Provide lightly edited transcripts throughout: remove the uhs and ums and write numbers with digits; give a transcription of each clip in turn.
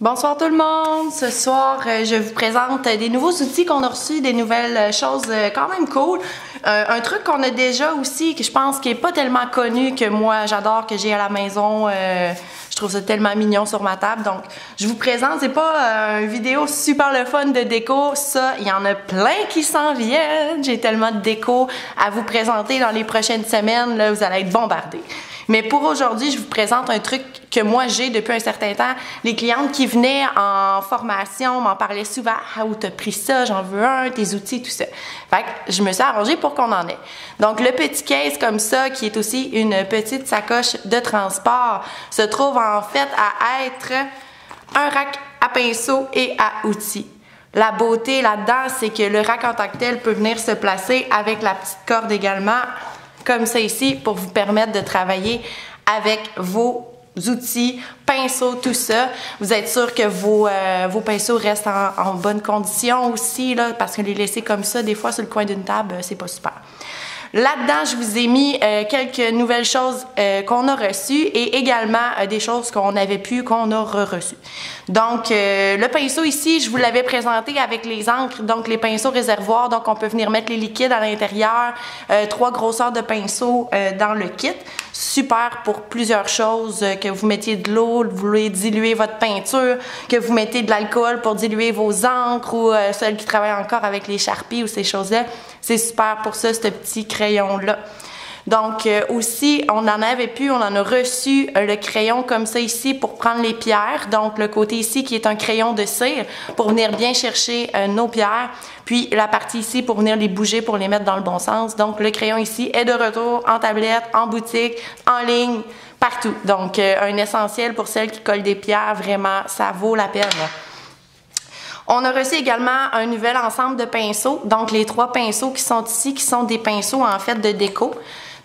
Bonsoir tout le monde! Ce soir, je vous présente des nouveaux outils qu'on a reçus, des nouvelles choses quand même cool. Un truc qu'on a déjà aussi, que je pense qui est pas tellement connu, que moi j'adore, que j'ai à la maison. Je trouve ça tellement mignon sur ma table. Donc, je vous présente, c'est pas une vidéo super le fun de déco. Ça, il y en a plein qui s'en viennent. J'ai tellement de déco à vous présenter dans les prochaines semaines. Là, vous allez être bombardés. Mais pour aujourd'hui, je vous présente un truc que moi j'ai depuis un certain temps. Les clientes qui venaient en formation m'en parlaient souvent. Ah, où t'as pris ça? J'en veux un, tes outils, tout ça. Fait que je me suis arrangée pour qu'on en ait. Donc, le petit case comme ça, qui est aussi une petite sacoche de transport, se trouve en fait à être un rack à pinceau et à outils. La beauté là-dedans, c'est que le rack en tant que tel peut venir se placer avec la petite corde également, comme ça ici, pour vous permettre de travailler avec vos outils, pinceaux, tout ça. Vous êtes sûr que vos pinceaux restent en bonne condition aussi, là, parce que les laisser comme ça, des fois, sur le coin d'une table, c'est pas super. Là-dedans, je vous ai mis quelques nouvelles choses qu'on a reçues et également des choses qu'on avait pu, qu'on a reçues. Donc, le pinceau ici, je vous l'avais présenté avec les encres, donc les pinceaux réservoirs. Donc, on peut venir mettre les liquides à l'intérieur, 3 grosseurs de pinceaux dans le kit. Super pour plusieurs choses, que vous mettiez de l'eau, vous voulez diluer votre peinture, que vous mettez de l'alcool pour diluer vos encres ou celles qui travaillent encore avec les Sharpies ou ces choses-là. C'est super pour ça, ce petit crayon-là. Donc, aussi, on en avait pu, on en a reçu le crayon comme ça ici pour prendre les pierres. Donc, le côté ici qui est un crayon de cire pour venir bien chercher nos pierres. Puis, la partie ici pour venir les bouger, pour les mettre dans le bon sens. Donc, le crayon ici est de retour en tablette, en boutique, en ligne, partout. Donc, un essentiel pour celles qui collent des pierres. Vraiment, ça vaut la peine. On a reçu également un nouvel ensemble de pinceaux. Donc, les 3 pinceaux qui sont ici, qui sont des pinceaux en fait de déco.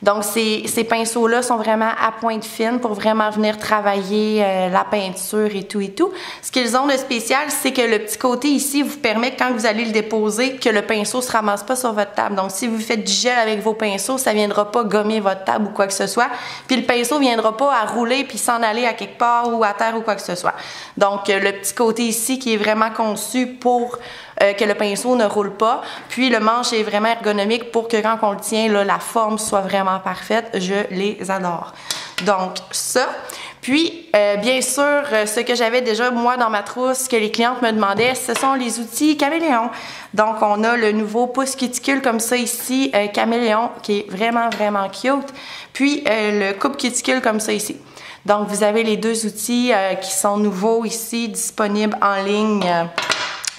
Donc, ces pinceaux-là sont vraiment à pointe fine pour vraiment venir travailler la peinture et tout et tout. Ce qu'ils ont de spécial, c'est que le petit côté ici vous permet, quand vous allez le déposer, que le pinceau ne se ramasse pas sur votre table. Donc, si vous faites du gel avec vos pinceaux, ça ne viendra pas gommer votre table ou quoi que ce soit. Puis, le pinceau ne viendra pas à rouler puis s'en aller à quelque part ou à terre ou quoi que ce soit. Donc, le petit côté ici qui est vraiment conçu pour que le pinceau ne roule pas. Puis le manche est vraiment ergonomique pour que quand on le tient, là, la forme soit vraiment parfaite. Je les adore. Donc ça. Puis bien sûr, ce que j'avais déjà moi dans ma trousse, que les clientes me demandaient, ce sont les outils Caméléon. Donc on a le nouveau pouce cuticule comme ça ici, Caméléon, qui est vraiment vraiment cute. Puis le coupe cuticule comme ça ici. Donc vous avez les 2 outils qui sont nouveaux ici, disponibles en ligne.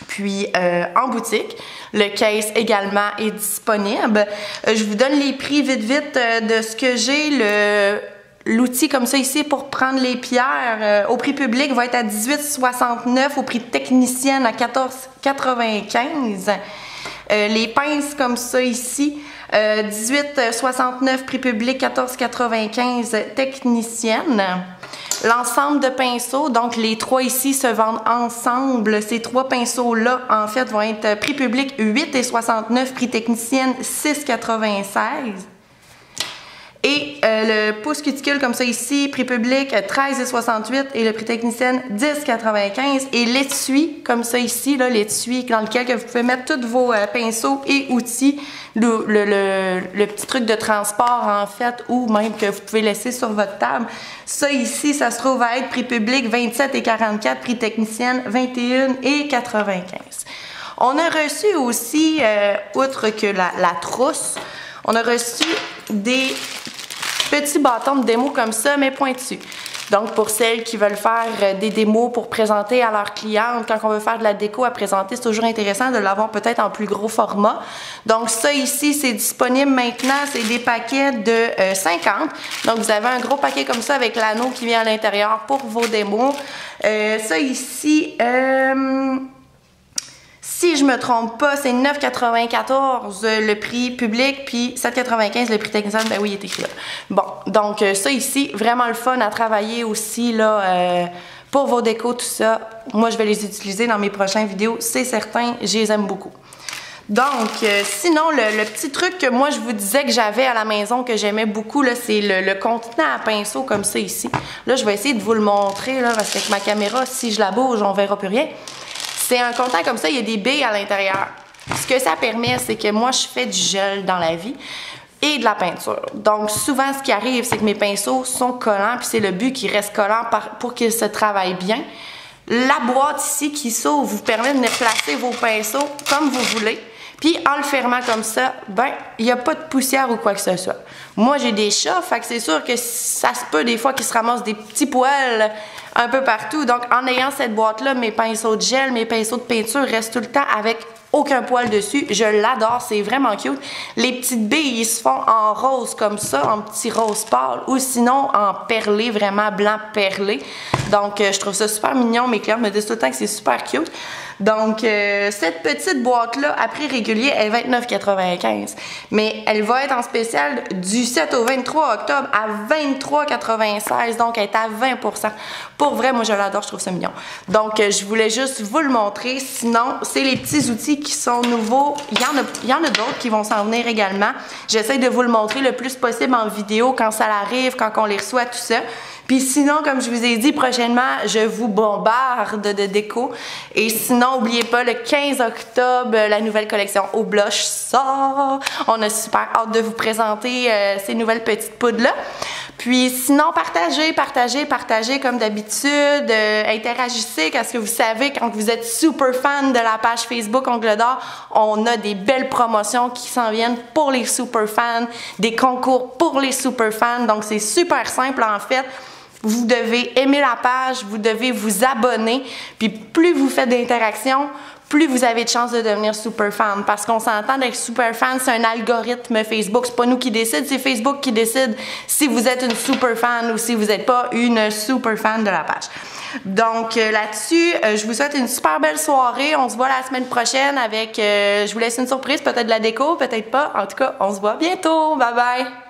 Puis en boutique. Le case également est disponible. Je vous donne les prix vite de ce que j'ai. L'outil comme ça ici pour prendre les pierres au prix public va être à 18,69, au prix technicienne à 14,95. Les pinces comme ça ici, 18,69 prix public, 14,95 technicienne. L'ensemble de pinceaux, donc les 3 ici se vendent ensemble. Ces 3 pinceaux-là, en fait, vont être prix public 8,69, prix technicienne 6,96. Et le pouce cuticule comme ça ici, prix public 13,68 et le prix technicienne 10,95. Et l'étui comme ça ici, l'étui dans lequel que vous pouvez mettre tous vos pinceaux et outils, le petit truc de transport en fait, ou même que vous pouvez laisser sur votre table. Ça ici, ça se trouve à être prix public 27,44, prix technicienne 21,95. On a reçu aussi, outre que la trousse, on a reçu des petits bâtons de démo comme ça, mais pointus. Donc, pour celles qui veulent faire des démos pour présenter à leurs clientes, quand on veut faire de la déco à présenter, c'est toujours intéressant de l'avoir peut-être en plus gros format. Donc, ça ici, c'est disponible maintenant. C'est des paquets de 50. Donc, vous avez un gros paquet comme ça avec l'anneau qui vient à l'intérieur pour vos démos. Ça ici... si je me trompe pas, c'est 9,94 le prix public, puis 7,95 le prix technicien. Ben oui, il est écrit là. Bon, donc ça ici, vraiment le fun à travailler aussi là, pour vos décos, tout ça. Moi, je vais les utiliser dans mes prochaines vidéos, c'est certain, je les aime beaucoup. Donc, sinon, le petit truc que moi, je vous disais que j'avais à la maison, que j'aimais beaucoup, là, c'est le contenant à pinceau comme ça ici. Là, je vais essayer de vous le montrer, là, parce qu'avec ma caméra, si je la bouge, on verra plus rien. C'est un contenant comme ça, il y a des billes à l'intérieur. Ce que ça permet, c'est que moi, je fais du gel dans la vie et de la peinture. Donc, souvent, ce qui arrive, c'est que mes pinceaux sont collants, puis c'est le but qu'ils restent collants pour qu'ils se travaillent bien. La boîte ici qui s'ouvre vous permet de placer vos pinceaux comme vous voulez. Puis, en le fermant comme ça, ben, il n'y a pas de poussière ou quoi que ce soit. Moi, j'ai des chats, fait que c'est sûr que ça se peut des fois qu'ils se ramassent des petits poils un peu partout. Donc, en ayant cette boîte-là, mes pinceaux de gel, mes pinceaux de peinture restent tout le temps avec aucun poil dessus. Je l'adore, c'est vraiment cute. Les petites billes, ils se font en rose comme ça, en petit rose pâle, ou sinon en perlé, vraiment blanc perlé. Donc, je trouve ça super mignon. Mes clients me disent tout le temps que c'est super cute. Donc, cette petite boîte-là, à prix régulier, elle est 29,95. Mais elle va être en spécial du 7 au 23 octobre à 23,96. Donc, elle est à 20%. Pour vrai, moi, je l'adore, je trouve ça mignon. Donc, je voulais juste vous le montrer. Sinon, c'est les petits outils qui sont nouveaux. Il y en a d'autres qui vont s'en venir également. J'essaie de vous le montrer le plus possible en vidéo quand ça arrive, quand on les reçoit, tout ça. Puis sinon, comme je vous ai dit, prochainement, je vous bombarde de déco. Et sinon, n'oubliez pas, le 15 octobre, la nouvelle collection Au Blush sort. On a super hâte de vous présenter ces nouvelles petites poudres-là. Puis sinon, partagez comme d'habitude. Interagissez, parce que vous savez, quand vous êtes super fan de la page Facebook Ongles d'Or, on a des belles promotions qui s'en viennent pour les super fans, des concours pour les super fans. Donc, c'est super simple en fait. Vous devez aimer la page, vous devez vous abonner, puis plus vous faites d'interactions, plus vous avez de chances de devenir super fan. Parce qu'on s'entend d'être super fan, c'est un algorithme Facebook. C'est pas nous qui décide, c'est Facebook qui décide si vous êtes une super fan ou si vous n'êtes pas une super fan de la page. Donc là-dessus, je vous souhaite une super belle soirée. On se voit la semaine prochaine avec, je vous laisse une surprise, peut-être de la déco, peut-être pas. En tout cas, on se voit bientôt. Bye bye!